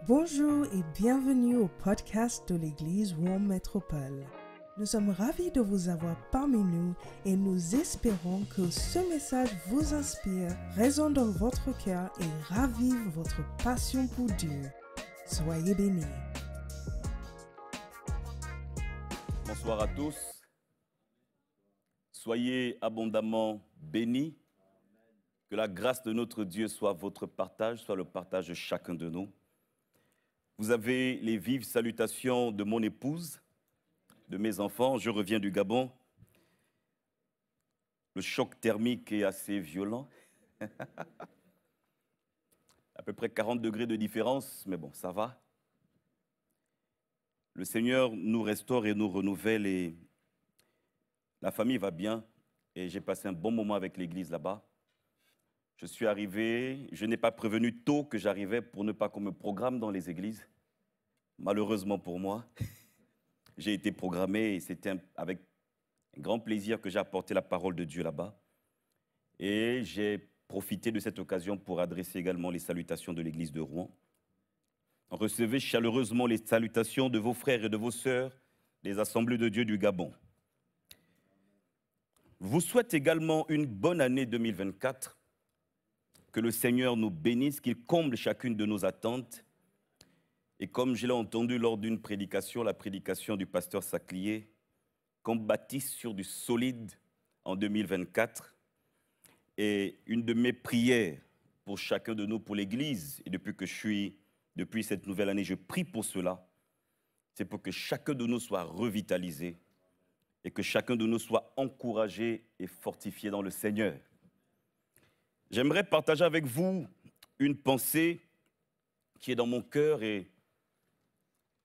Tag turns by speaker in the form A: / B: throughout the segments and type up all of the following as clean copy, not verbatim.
A: Bonjour et bienvenue au podcast de l'Église Rouen Métropole. Nous sommes ravis de vous avoir parmi nous et nous espérons que ce message vous inspire, résonne dans votre cœur et ravive votre passion pour Dieu. Soyez bénis.
B: Bonsoir à tous. Soyez abondamment bénis. Que la grâce de notre Dieu soit votre partage, soit le partage de chacun de nous. Vous avez les vives salutations de mon épouse, de mes enfants. Je reviens du Gabon. Le choc thermique est assez violent. À peu près 40 degrés de différence, mais bon, ça va. Le Seigneur nous restaure et nous renouvelle et la famille va bien. Et j'ai passé un bon moment avec l'église là-bas. Je suis arrivé, je n'ai pas prévenu tôt que j'arrivais pour ne pas qu'on me programme dans les églises. Malheureusement pour moi, j'ai été programmé et c'était avec un grand plaisir que j'ai apporté la parole de Dieu là-bas. Et j'ai profité de cette occasion pour adresser également les salutations de l'église de Rouen. Recevez chaleureusement les salutations de vos frères et de vos sœurs des Assemblées de Dieu du Gabon. Je vous souhaite également une bonne année 2024. Que le Seigneur nous bénisse, qu'il comble chacune de nos attentes. Et comme je l'ai entendu lors d'une prédication, la prédication du pasteur Saclier, qu'on bâtisse sur du solide en 2024. Et une de mes prières pour chacun de nous, pour l'Église, et depuis cette nouvelle année, je prie pour cela, c'est pour que chacun de nous soit revitalisé et que chacun de nous soit encouragé et fortifié dans le Seigneur. J'aimerais partager avec vous une pensée qui est dans mon cœur et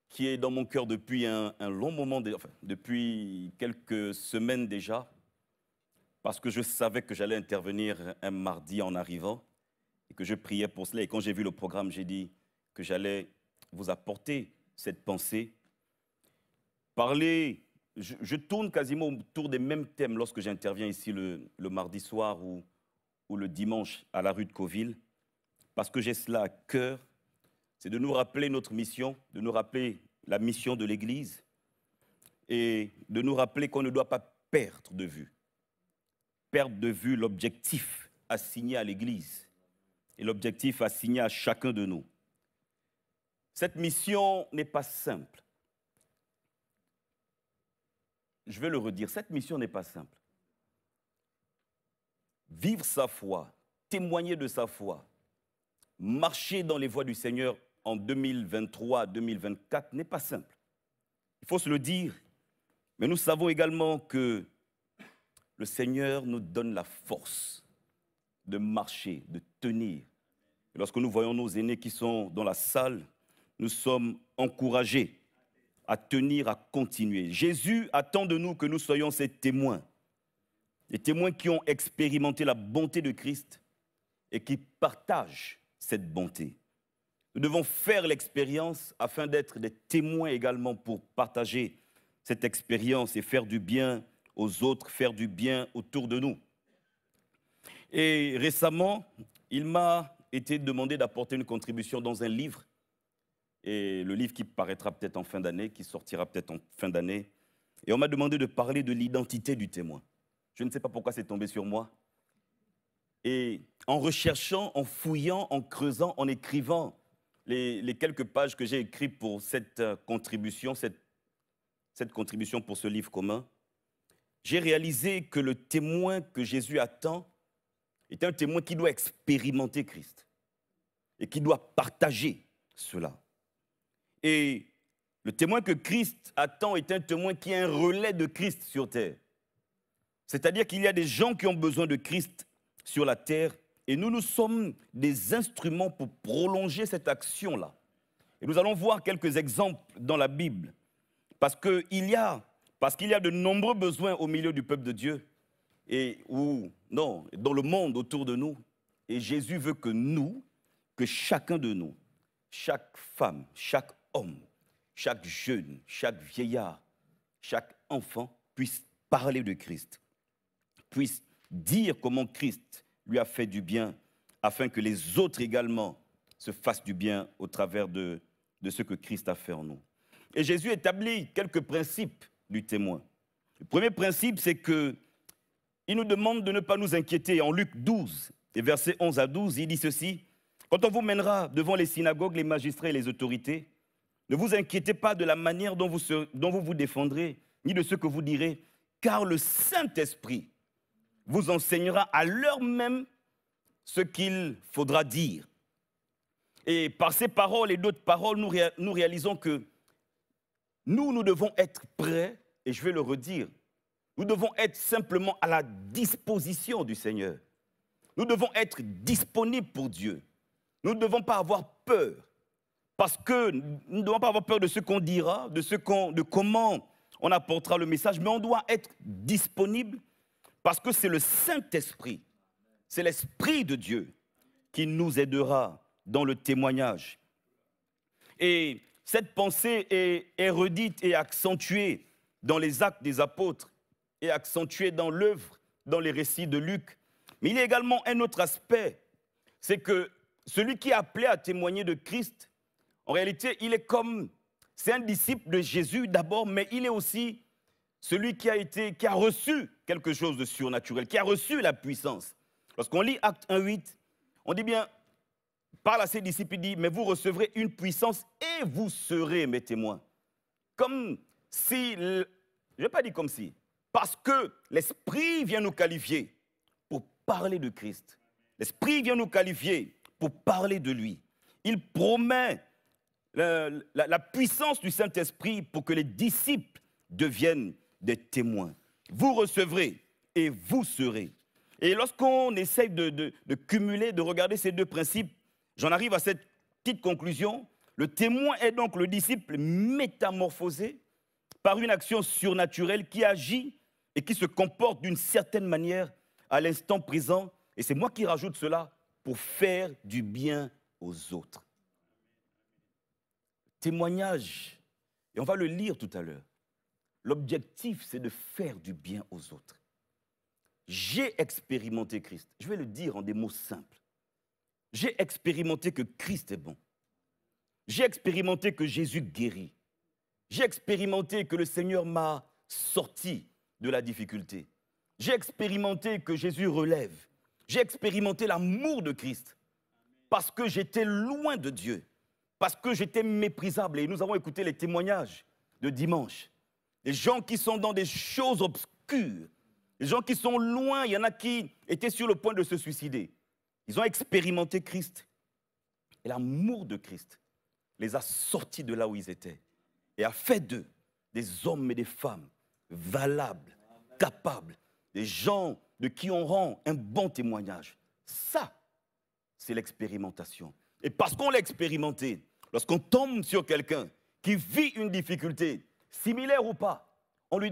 B: qui est dans mon cœur depuis un long moment, depuis quelques semaines déjà, parce que je savais que j'allais intervenir un mardi en arrivant et que je priais pour cela. Et quand j'ai vu le programme, j'ai dit que j'allais vous apporter cette pensée. Je tourne quasiment autour des mêmes thèmes lorsque j'interviens ici le mardi soir ou le dimanche à la rue de Cauville, parce que j'ai cela à cœur, c'est de nous rappeler notre mission, de nous rappeler la mission de l'Église et de nous rappeler qu'on ne doit pas perdre de vue l'objectif assigné à l'Église et l'objectif assigné à chacun de nous. Cette mission n'est pas simple. Je vais le redire, cette mission n'est pas simple. Vivre sa foi, témoigner de sa foi, marcher dans les voies du Seigneur en 2023-2024 n'est pas simple. Il faut se le dire, mais nous savons également que le Seigneur nous donne la force de marcher, de tenir. Et lorsque nous voyons nos aînés qui sont dans la salle, nous sommes encouragés à tenir, à continuer. Jésus attend de nous que nous soyons ses témoins. Des témoins qui ont expérimenté la bonté de Christ et qui partagent cette bonté. Nous devons faire l'expérience afin d'être des témoins également pour partager cette expérience et faire du bien aux autres, faire du bien autour de nous. Et récemment, il m'a été demandé d'apporter une contribution dans un livre, et le livre qui paraîtra peut-être en fin d'année, qui sortira peut-être en fin d'année, et on m'a demandé de parler de l'identité du témoin. Je ne sais pas pourquoi c'est tombé sur moi. Et en recherchant, en fouillant, en creusant, en écrivant les quelques pages que j'ai écrites pour cette contribution pour ce livre commun, j'ai réalisé que le témoin que Jésus attend est un témoin qui doit expérimenter Christ et qui doit partager cela. Et le témoin que Christ attend est un témoin qui est un relais de Christ sur terre. C'est-à-dire qu'il y a des gens qui ont besoin de Christ sur la terre et nous sommes des instruments pour prolonger cette action-là. Et nous allons voir quelques exemples dans la Bible parce qu'il y a de nombreux besoins au milieu du peuple de Dieu dans le monde autour de nous. Et Jésus veut que chacun de nous, chaque femme, chaque homme, chaque jeune, chaque vieillard, chaque enfant puisse parler de Christ, puisse dire comment Christ lui a fait du bien, afin que les autres également se fasse du bien au travers de ce que Christ a fait en nous. Et Jésus établit quelques principes du témoin. Le premier principe, c'est qu'il nous demande de ne pas nous inquiéter. En Luc 12, et versets 11 à 12, il dit ceci: « Quand on vous mènera devant les synagogues, les magistrats et les autorités, ne vous inquiétez pas de la manière dont vous vous défendrez, ni de ce que vous direz, car le Saint-Esprit vous enseignera à l'heure même ce qu'il faudra dire. » Et par ces paroles et d'autres paroles, nous réalisons que nous devons être prêts, et je vais le redire, nous devons être simplement à la disposition du Seigneur. Nous devons être disponibles pour Dieu. Nous ne devons pas avoir peur, parce que nous ne devons pas avoir peur de ce qu'on dira, de comment on apportera le message, mais on doit être disponible parce que c'est le Saint-Esprit, c'est l'Esprit de Dieu qui nous aidera dans le témoignage. Et cette pensée est redite et accentuée dans les Actes des Apôtres et accentuée dans l'œuvre, dans les récits de Luc. Mais il y a également un autre aspect, c'est que celui qui est appelé à témoigner de Christ, en réalité, c'est un disciple de Jésus d'abord, mais il est aussi celui qui a reçu quelque chose de surnaturel, qui a reçu la puissance. Lorsqu'on lit Acte 1:8, on dit bien, parle à ses disciples, il dit, mais vous recevrez une puissance et vous serez mes témoins. Comme si, je ne vais pas dire comme si, parce que l'Esprit vient nous qualifier pour parler de Christ. L'Esprit vient nous qualifier pour parler de lui. Il promet la puissance du Saint-Esprit pour que les disciples deviennent des témoins. Vous recevrez et vous serez. Et lorsqu'on essaye de cumuler, de regarder ces deux principes, j'en arrive à cette petite conclusion. Le témoin est donc le disciple métamorphosé par une action surnaturelle qui agit et qui se comporte d'une certaine manière à l'instant présent. Et c'est moi qui rajoute cela, pour faire du bien aux autres. Témoignage, et on va le lire tout à l'heure. L'objectif, c'est de faire du bien aux autres. J'ai expérimenté Christ. Je vais le dire en des mots simples. J'ai expérimenté que Christ est bon. J'ai expérimenté que Jésus guérit. J'ai expérimenté que le Seigneur m'a sorti de la difficulté. J'ai expérimenté que Jésus relève. J'ai expérimenté l'amour de Christ parce que j'étais loin de Dieu, parce que j'étais méprisable. Et nous avons écouté les témoignages de dimanche. Les gens qui sont dans des choses obscures, les gens qui sont loin, il y en a qui étaient sur le point de se suicider. Ils ont expérimenté Christ. Et l'amour de Christ les a sortis de là où ils étaient et a fait d'eux des hommes et des femmes valables, capables, des gens de qui on rend un bon témoignage. Ça, c'est l'expérimentation. Et parce qu'on l'a expérimenté, lorsqu'on tombe sur quelqu'un qui vit une difficulté, similaire ou pas, on peut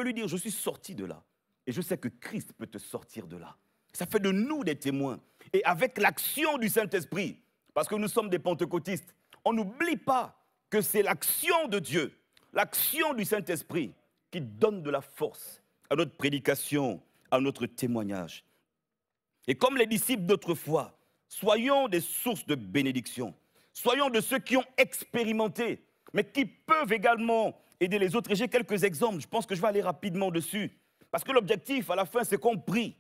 B: lui dire, je suis sorti de là. Et je sais que Christ peut te sortir de là. Ça fait de nous des témoins. Et avec l'action du Saint-Esprit, parce que nous sommes des pentecôtistes, on n'oublie pas que c'est l'action de Dieu, l'action du Saint-Esprit qui donne de la force à notre prédication, à notre témoignage. Et comme les disciples d'autrefois, soyons des sources de bénédiction. Soyons de ceux qui ont expérimenté, mais qui peuvent également aider les autres. Et j'ai quelques exemples, je pense que je vais aller rapidement dessus. Parce que l'objectif, à la fin, c'est qu'on prie.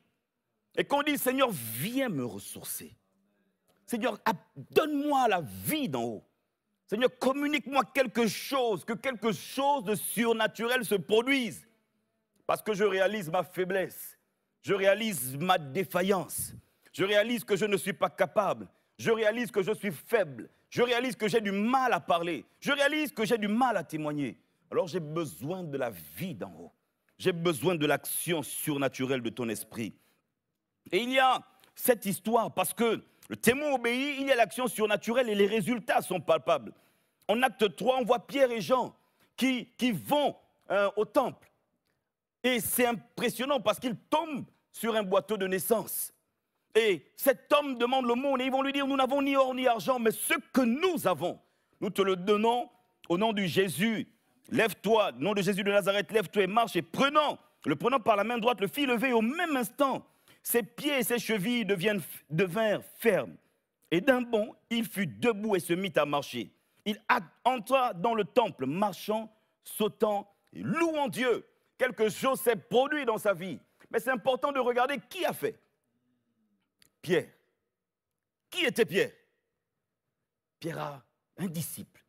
B: Et qu'on dit, Seigneur, viens me ressourcer. Seigneur, donne-moi la vie d'en haut. Seigneur, communique-moi quelque chose, que quelque chose de surnaturel se produise. Parce que je réalise ma faiblesse, je réalise ma défaillance, je réalise que je ne suis pas capable, je réalise que je suis faible, je réalise que j'ai du mal à parler, je réalise que j'ai du mal à témoigner. Alors j'ai besoin de la vie d'en haut, j'ai besoin de l'action surnaturelle de ton esprit. Et il y a cette histoire parce que le témoin obéit, il y a l'action surnaturelle et les résultats sont palpables. En acte 3, on voit Pierre et Jean qui vont au temple. Et c'est impressionnant parce qu'ils tombent sur un boiteau de naissance. Et cet homme demande l'aumône et ils vont lui dire, nous n'avons ni or ni argent, mais ce que nous avons, nous te le donnons au nom de Jésus. Lève-toi, au nom de Jésus de Nazareth, lève-toi et marche. Et le prenant par la main droite, le fit lever. Au même instant, ses pieds et ses chevilles devinrent fermes. Et d'un bond, il fut debout et se mit à marcher. Il entra dans le temple, marchant, sautant, et louant Dieu. Quelque chose s'est produit dans sa vie. Mais c'est important de regarder qui a fait. Pierre. Qui était Pierre? Pierre a un disciple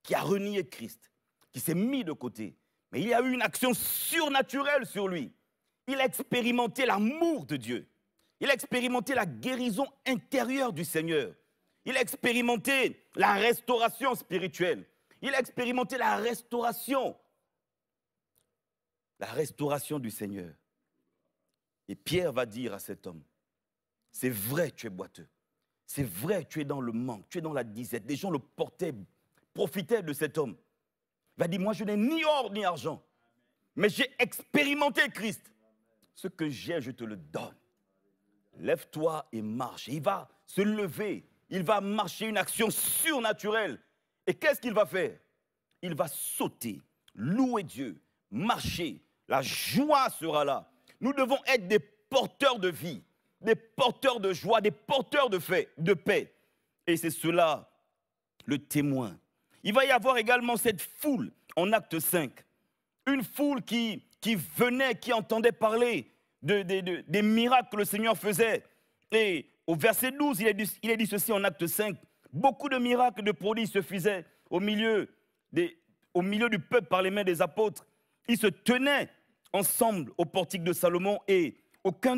B: qui a renié Christ, qui s'est mis de côté. Mais il y a eu une action surnaturelle sur lui. Il a expérimenté l'amour de Dieu. Il a expérimenté la guérison intérieure du Seigneur. Il a expérimenté la restauration spirituelle. Il a expérimenté la restauration du Seigneur. Et Pierre va dire à cet homme, c'est vrai, tu es boiteux. C'est vrai, tu es dans le manque, tu es dans la disette. Les gens le portaient, profitaient de cet homme. Il va dire, moi je n'ai ni or ni argent, mais j'ai expérimenté Christ. Ce que j'ai, je te le donne. Lève-toi et marche. Et il va se lever, il va marcher, une action surnaturelle. Et qu'est-ce qu'il va faire? Il va sauter, louer Dieu, marcher. La joie sera là. Nous devons être des porteurs de vie, des porteurs de joie, des porteurs de paix. Et c'est cela le témoin. Il va y avoir également cette foule en acte 5. Une foule qui venait, qui entendait parler des miracles que le Seigneur faisait. Et au verset 12, il est dit ceci en acte 5. Beaucoup de miracles, de prodiges se faisaient au milieu du peuple par les mains des apôtres. Ils se tenaient ensemble au portique de Salomon et aucun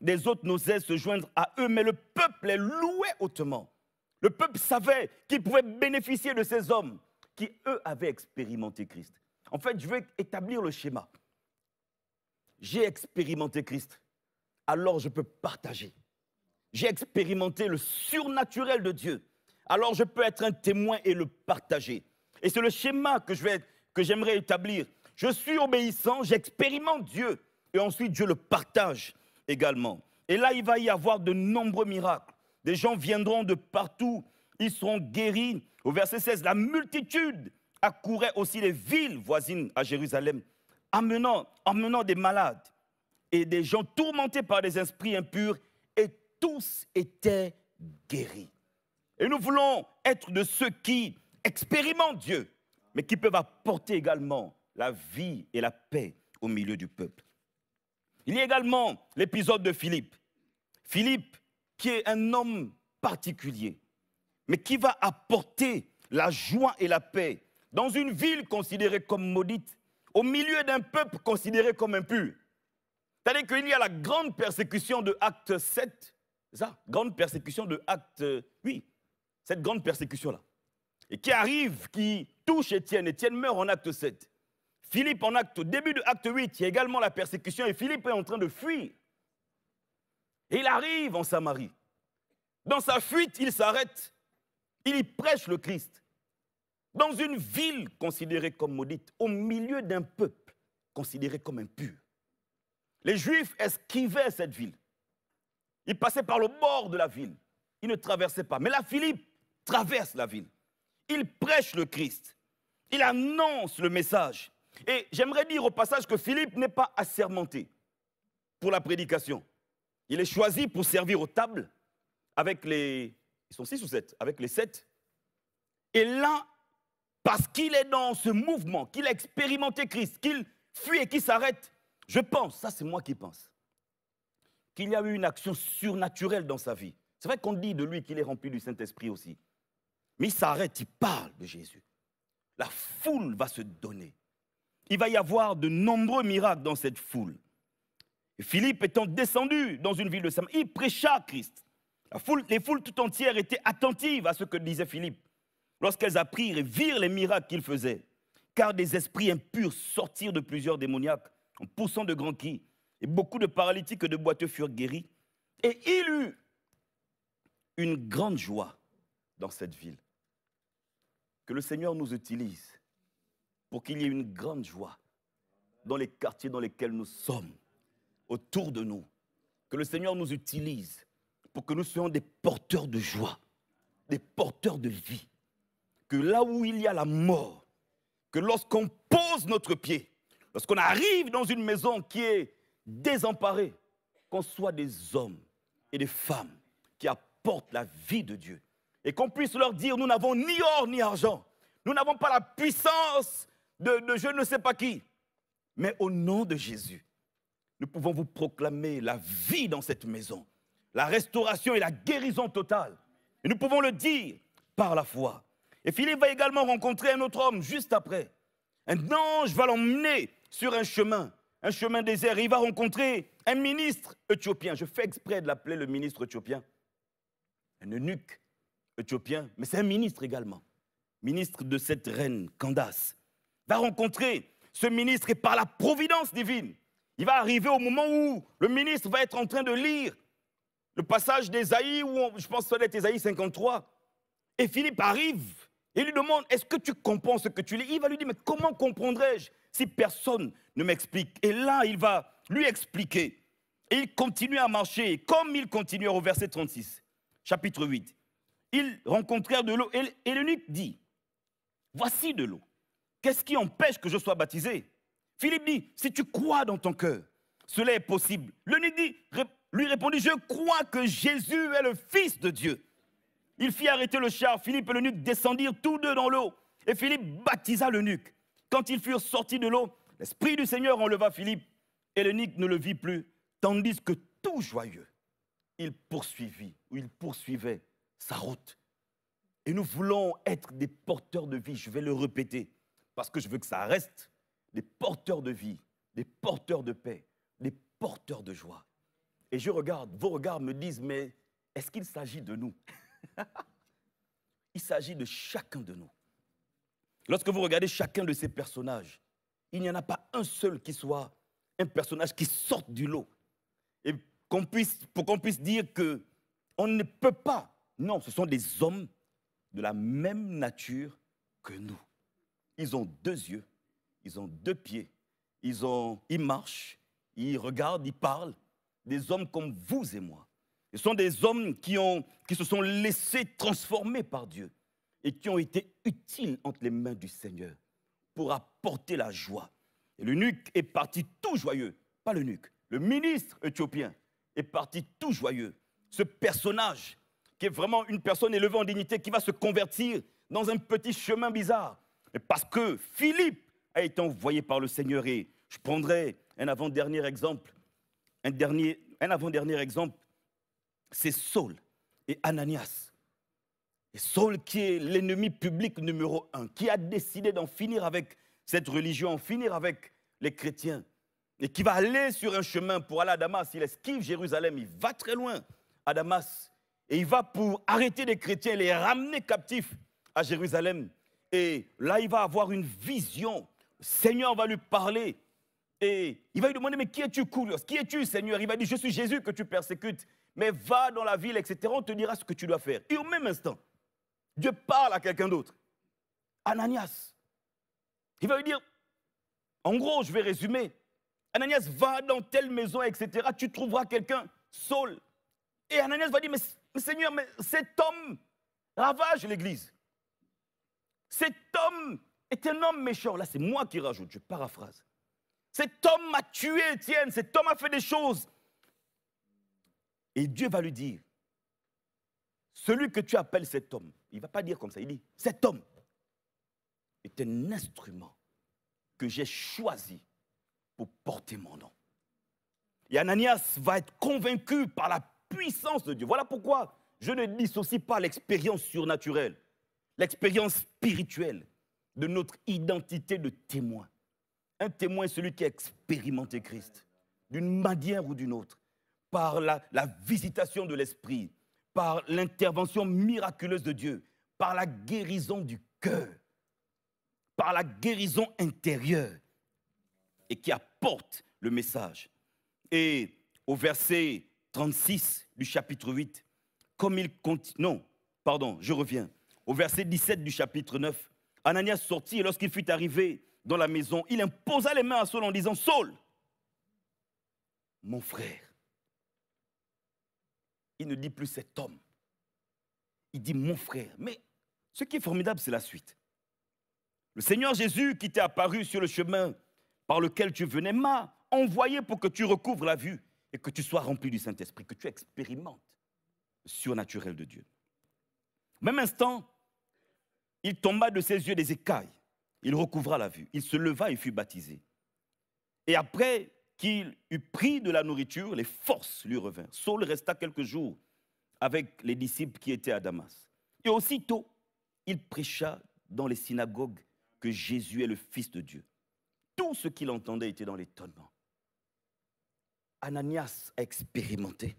B: des autres n'osait se joindre à eux, mais le peuple les louait hautement. Le peuple savait qu'il pouvait bénéficier de ces hommes qui, eux, avaient expérimenté Christ. En fait, je vais établir le schéma. J'ai expérimenté Christ, alors je peux partager. J'ai expérimenté le surnaturel de Dieu, alors je peux être un témoin et le partager. Et c'est le schéma que j'aimerais établir. Je suis obéissant, j'expérimente Dieu, et ensuite je le partage également. Et là, il va y avoir de nombreux miracles. Des gens viendront de partout, ils seront guéris. Au verset 16, la multitude accourait aussi les villes voisines à Jérusalem, emmenant des malades et des gens tourmentés par des esprits impurs, et tous étaient guéris. Et nous voulons être de ceux qui expérimentent Dieu, mais qui peuvent apporter également la vie et la paix au milieu du peuple. Il y a également l'épisode de Philippe. Philippe, qui est un homme particulier, mais qui va apporter la joie et la paix dans une ville considérée comme maudite, au milieu d'un peuple considéré comme impur. C'est-à-dire qu'il y a la grande persécution de Acte 7, c'est ça? Grande persécution de Acte 8, cette grande persécution-là. Et qui arrive, qui touche Étienne. Étienne meurt en Acte 7. Philippe, au début de Acte 8, il y a également la persécution et Philippe est en train de fuir. Et il arrive en Samarie. Dans sa fuite, il s'arrête. Il y prêche le Christ. Dans une ville considérée comme maudite, au milieu d'un peuple considéré comme impur. Les Juifs esquivaient cette ville. Ils passaient par le bord de la ville. Ils ne traversaient pas. Mais là, Philippe traverse la ville. Il prêche le Christ. Il annonce le message. Et j'aimerais dire au passage que Philippe n'est pas assermenté pour la prédication. Il est choisi pour servir aux tables avec ils sont 6 ou 7, avec les 7. Et là, parce qu'il est dans ce mouvement, qu'il a expérimenté Christ, qu'il fuit et qu'il s'arrête, je pense, ça c'est moi qui pense, qu'il y a eu une action surnaturelle dans sa vie. C'est vrai qu'on dit de lui qu'il est rempli du Saint-Esprit aussi. Mais il s'arrête, il parle de Jésus. La foule va se donner. Il va y avoir de nombreux miracles dans cette foule. Et Philippe étant descendu dans une ville de Samarie, il prêcha Christ. Les foules tout entières étaient attentives à ce que disait Philippe lorsqu'elles apprirent et virent les miracles qu'il faisait. Car des esprits impurs sortirent de plusieurs démoniaques en poussant de grands cris. Et beaucoup de paralytiques et de boiteux furent guéris. Et il eut une grande joie dans cette ville. Que le Seigneur nous utilise pour qu'il y ait une grande joie dans les quartiers dans lesquels nous sommes, autour de nous. Que le Seigneur nous utilise pour que nous soyons des porteurs de joie, des porteurs de vie. Que là où il y a la mort, que lorsqu'on pose notre pied, lorsqu'on arrive dans une maison qui est désemparée, qu'on soit des hommes et des femmes qui apportent apportent la vie de Dieu. Et qu'on puisse leur dire, nous n'avons ni or ni argent. Nous n'avons pas la puissance de je ne sais pas qui. Mais au nom de Jésus, nous pouvons vous proclamer la vie dans cette maison, la restauration et la guérison totale. Et nous pouvons le dire par la foi. Et Philippe va également rencontrer un autre homme juste après. Un ange va l'emmener sur un chemin désert. Et il va rencontrer un ministre éthiopien. Je fais exprès de l'appeler le ministre éthiopien. Un eunuque éthiopien, mais c'est un ministre également. Ministre de cette reine Candace. Va rencontrer ce ministre et par la providence divine, il va arriver au moment où le ministre va être en train de lire le passage d'Ésaïe, je pense que ça doit être Ésaïe 53. Et Philippe arrive et lui demande, est-ce que tu comprends ce que tu lis? Il va lui dire, mais comment comprendrais-je si personne ne m'explique? Et là, il va lui expliquer. Et il continue à marcher. Et comme il continue au verset 36, chapitre 8, ils rencontrèrent de l'eau. Et l'eunuque dit, voici de l'eau. Qu'est-ce qui empêche que je sois baptisé? Philippe dit, si tu crois dans ton cœur, cela est possible. L'eunuque lui répondit, je crois que Jésus est le Fils de Dieu. Il fit arrêter le char. Philippe et l'eunuque descendirent tous deux dans l'eau. Et Philippe baptisa l'eunuque. Quand ils furent sortis de l'eau, l'Esprit du Seigneur enleva Philippe. Et l'eunuque ne le vit plus, tandis que tout joyeux, il poursuivait sa route. Et nous voulons être des porteurs de vie. Je vais le répéter, parce que je veux que ça reste des porteurs de vie, des porteurs de paix, des porteurs de joie. Et je regarde, vos regards me disent, mais est-ce qu'il s'agit de nous? Il s'agit de chacun de nous. Lorsque vous regardez chacun de ces personnages, il n'y en a pas un seul qui soit un personnage qui sorte du lot. Et pour qu'on puisse dire qu'on ne peut pas. Non, ce sont des hommes de la même nature que nous. Ils ont deux yeux, ils ont deux pieds, ils marchent, ils regardent, ils parlent. Des hommes comme vous et moi. Ce sont des hommes qui se sont laissés transformer par Dieu et qui ont été utiles entre les mains du Seigneur pour apporter la joie. Et l'eunuque est parti tout joyeux, pas l'eunuque, le ministre éthiopien est parti tout joyeux. Ce personnage qui est vraiment une personne élevée en dignité qui va se convertir dans un petit chemin bizarre. Mais parce que Philippe a été envoyé par le Seigneur. Et je prendrai un avant-dernier exemple. Un avant-dernier exemple, c'est Saul et Ananias. Et Saul qui est l'ennemi public numéro 1, qui a décidé d'en finir avec cette religion, en finir avec les chrétiens, et qui va aller sur un chemin pour aller à Damas. Il esquive Jérusalem, il va très loin à Damas, et il va pour arrêter les chrétiens et les ramener captifs à Jérusalem. Et là, il va avoir une vision. Le Seigneur va lui parler. Et il va lui demander, mais qui es-tu, Koulios? Qui es-tu, Seigneur? Il va dire, je suis Jésus que tu persécutes. Mais va dans la ville, etc. On te dira ce que tu dois faire. Et au même instant, Dieu parle à quelqu'un d'autre. Ananias. Il va lui dire, en gros, je vais résumer. Ananias, va dans telle maison, etc. Tu trouveras quelqu'un, Saul. Et Ananias va dire, mais Seigneur, mais cet homme ravage l'église. Cet homme est un homme méchant. Là, c'est moi qui rajoute, je paraphrase. Cet homme a tué Étienne, cet homme a fait des choses. Et Dieu va lui dire, celui que tu appelles cet homme, il ne va pas dire comme ça, il dit, cet homme est un instrument que j'ai choisi pour porter mon nom. Et Ananias va être convaincu par la puissance de Dieu. Voilà pourquoi je ne dissocie pas l'expérience surnaturelle, l'expérience spirituelle de notre identité de témoin. Un témoin est celui qui a expérimenté Christ, d'une manière ou d'une autre, par la visitation de l'Esprit, par l'intervention miraculeuse de Dieu, par la guérison du cœur, par la guérison intérieure, et qui apporte le message. Et au verset 36 du chapitre 8, comme il continue... Non, pardon, je reviens. Au verset 17 du chapitre 9, Ananias sortit et lorsqu'il fut arrivé dans la maison, il imposa les mains à Saul en disant, Saul, mon frère. Il ne dit plus cet homme. Il dit mon frère. Mais ce qui est formidable, c'est la suite. Le Seigneur Jésus qui t'est apparu sur le chemin par lequel tu venais m'a envoyé pour que tu recouvres la vue et que tu sois rempli du Saint-Esprit, que tu expérimentes surnaturel de Dieu. Au même instant, il tomba de ses yeux des écailles. Il recouvra la vue. Il se leva et fut baptisé. Et après qu'il eut pris de la nourriture, les forces lui revinrent. Saul resta quelques jours avec les disciples qui étaient à Damas. Et aussitôt, il prêcha dans les synagogues que Jésus est le Fils de Dieu. Tout ce qu'il entendait était dans l'étonnement. Ananias a expérimenté.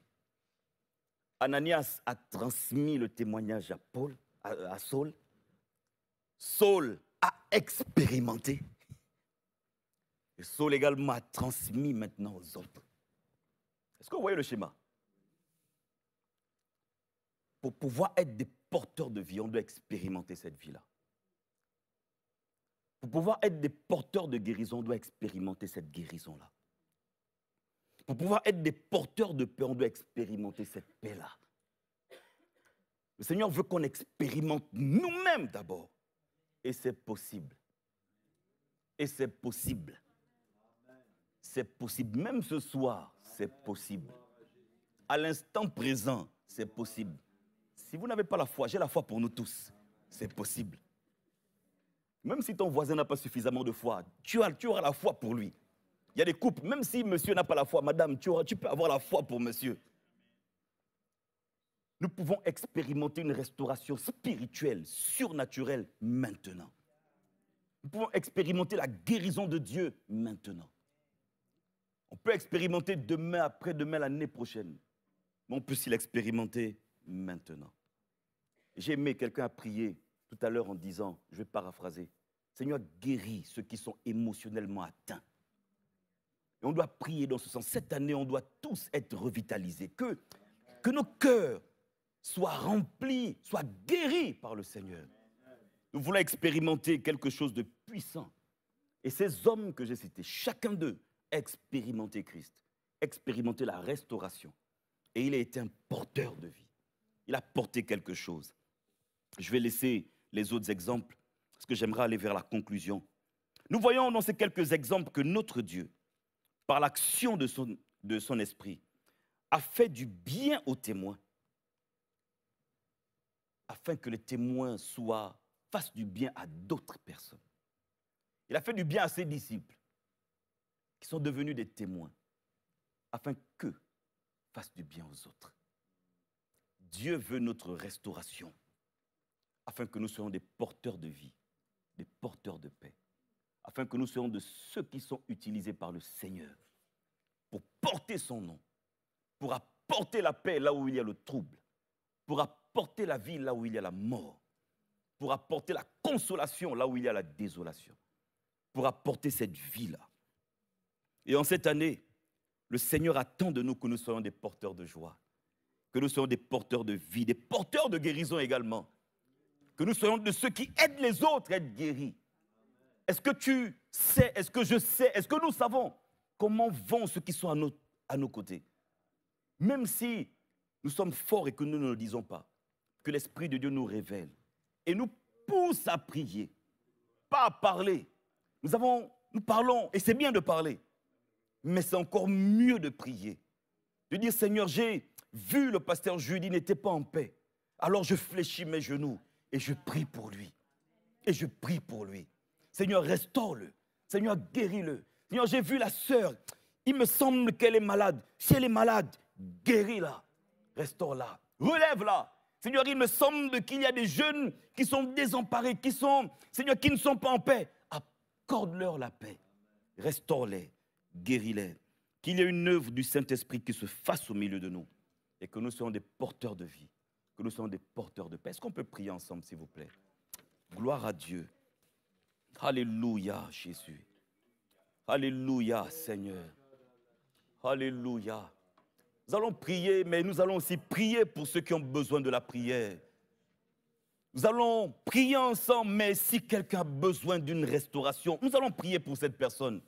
B: Ananias a transmis le témoignage à Saul. Saul a expérimenté. Et Saul également a transmis maintenant aux autres. Est-ce que vous voyez le schéma? Pour pouvoir être des porteurs de vie, on doit expérimenter cette vie-là. Pour pouvoir être des porteurs de guérison, on doit expérimenter cette guérison-là. Pour pouvoir être des porteurs de paix, on doit expérimenter cette paix-là. Le Seigneur veut qu'on expérimente nous-mêmes d'abord. Et c'est possible. Et c'est possible. C'est possible. Même ce soir, c'est possible. À l'instant présent, c'est possible. Si vous n'avez pas la foi, j'ai la foi pour nous tous. C'est possible. Même si ton voisin n'a pas suffisamment de foi, tu auras la foi pour lui. Il y a des couples, même si monsieur n'a pas la foi, madame, tu peux avoir la foi pour monsieur. Nous pouvons expérimenter une restauration spirituelle, surnaturelle, maintenant. Nous pouvons expérimenter la guérison de Dieu maintenant. On peut expérimenter demain, après-demain, l'année prochaine. Mais on peut aussi l'expérimenter maintenant. J'ai aimé, quelqu'un a prié tout à l'heure en disant, je vais paraphraser, Seigneur, guéris ceux qui sont émotionnellement atteints. Et on doit prier dans ce sens. Cette année, on doit tous être revitalisés. Que nos cœurs soient remplis, soient guéris par le Seigneur. Nous voulons expérimenter quelque chose de puissant. Et ces hommes que j'ai cités, chacun d'eux a expérimenté Christ, expérimenté la restauration. Et il a été un porteur de vie. Il a porté quelque chose. Je vais laisser les autres exemples, parce que j'aimerais aller vers la conclusion. Nous voyons dans ces quelques exemples que notre Dieu, par l'action de son esprit, a fait du bien aux témoins, afin que les témoins fassent du bien à d'autres personnes. Il a fait du bien à ses disciples, qui sont devenus des témoins, afin qu'eux fassent du bien aux autres. Dieu veut notre restauration, afin que nous soyons des porteurs de vie, des porteurs de paix, afin que nous soyons de ceux qui sont utilisés par le Seigneur pour porter son nom, pour apporter la paix là où il y a le trouble, pour apporter la vie là où il y a la mort, pour apporter la consolation là où il y a la désolation, pour apporter cette vie-là. Et en cette année, le Seigneur attend de nous que nous soyons des porteurs de joie, que nous soyons des porteurs de vie, des porteurs de guérison également, que nous soyons de ceux qui aident les autres à être guéris. Est-ce que tu sais, est-ce que je sais, est-ce que nous savons comment vont ceux qui sont à nos côtés? Même si nous sommes forts et que nous ne le disons pas, que l'Esprit de Dieu nous révèle et nous pousse à prier, pas à parler. Nous parlons, et c'est bien de parler, mais c'est encore mieux de prier. De dire, Seigneur, j'ai vu le pasteur Judy n'était pas en paix. Alors je fléchis mes genoux et je prie pour lui. Et je prie pour lui. Seigneur, restaure-le. Seigneur, guéris-le. Seigneur, j'ai vu la sœur. Il me semble qu'elle est malade. Si elle est malade, guéris-la. Restaure-la. Relève-la. Seigneur, il me semble qu'il y a des jeunes qui sont désemparés, Seigneur, qui ne sont pas en paix. Accorde-leur la paix. Restaure-les. Guéris-les. Qu'il y ait une œuvre du Saint-Esprit qui se fasse au milieu de nous. Et que nous soyons des porteurs de vie. Que nous soyons des porteurs de paix. Est-ce qu'on peut prier ensemble, s'il vous plaît? Gloire à Dieu. Alléluia, Jésus. Alléluia, Seigneur. Alléluia. Nous allons prier, mais nous allons aussi prier pour ceux qui ont besoin de la prière. Nous allons prier ensemble, mais si quelqu'un a besoin d'une restauration, nous allons prier pour cette personne.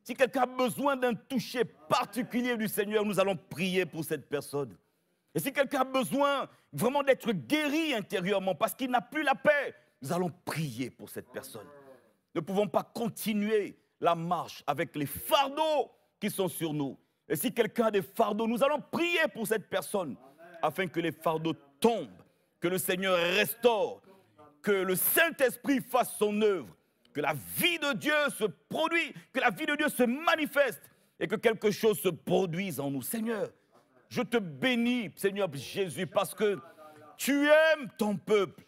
B: Si quelqu'un a besoin d'un toucher particulier du Seigneur, nous allons prier pour cette personne. Et si quelqu'un a besoin vraiment d'être guéri intérieurement parce qu'il n'a plus la paix, nous allons prier pour cette personne. Nous ne pouvons pas continuer la marche avec les fardeaux qui sont sur nous. Et si quelqu'un a des fardeaux, nous allons prier pour cette personne. afin que les fardeaux tombent, que le Seigneur restaure, que le Saint-Esprit fasse son œuvre, que la vie de Dieu se produise, que la vie de Dieu se manifeste et que quelque chose se produise en nous. Seigneur, je te bénis, Seigneur Jésus, parce que tu aimes ton peuple.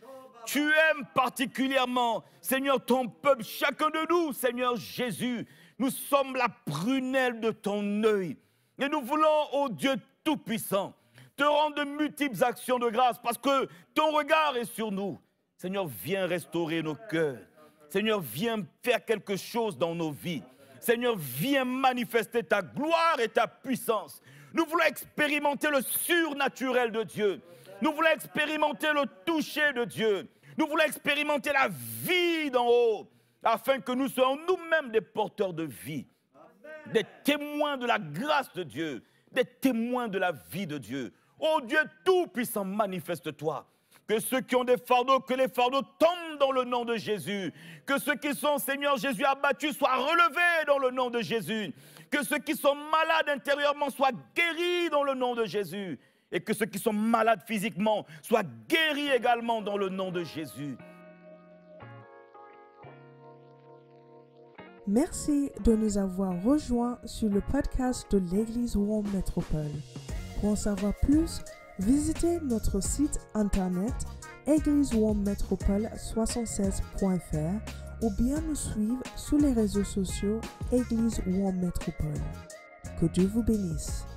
B: Tu aimes particulièrement, Seigneur, ton peuple, chacun de nous, Seigneur Jésus. Nous sommes la prunelle de ton œil. Et nous voulons, ô Dieu Tout-Puissant, te rendre de multiples actions de grâce parce que ton regard est sur nous. Seigneur, viens restaurer nos cœurs. Seigneur, viens faire quelque chose dans nos vies. Seigneur, viens manifester ta gloire et ta puissance. Nous voulons expérimenter le surnaturel de Dieu. Nous voulons expérimenter le toucher de Dieu. Nous voulons expérimenter la vie d'en haut, afin que nous soyons nous-mêmes des porteurs de vie, des témoins de la grâce de Dieu, des témoins de la vie de Dieu. Ô Dieu Tout-Puissant, manifeste-toi. Que ceux qui ont des fardeaux, que les fardeaux tombent dans le nom de Jésus. Que ceux qui sont, Seigneur Jésus, abattus soient relevés dans le nom de Jésus. Que ceux qui sont malades intérieurement soient guéris dans le nom de Jésus. Et que ceux qui sont malades physiquement soient guéris également dans le nom de Jésus.
A: Merci de nous avoir rejoints sur le podcast de l'Église Warm Métropole. Pour en savoir plus, visitez notre site internet églisewarmmetropole76.fr ou bien nous suivre sur les réseaux sociaux Église Warm Métropole. Que Dieu vous bénisse.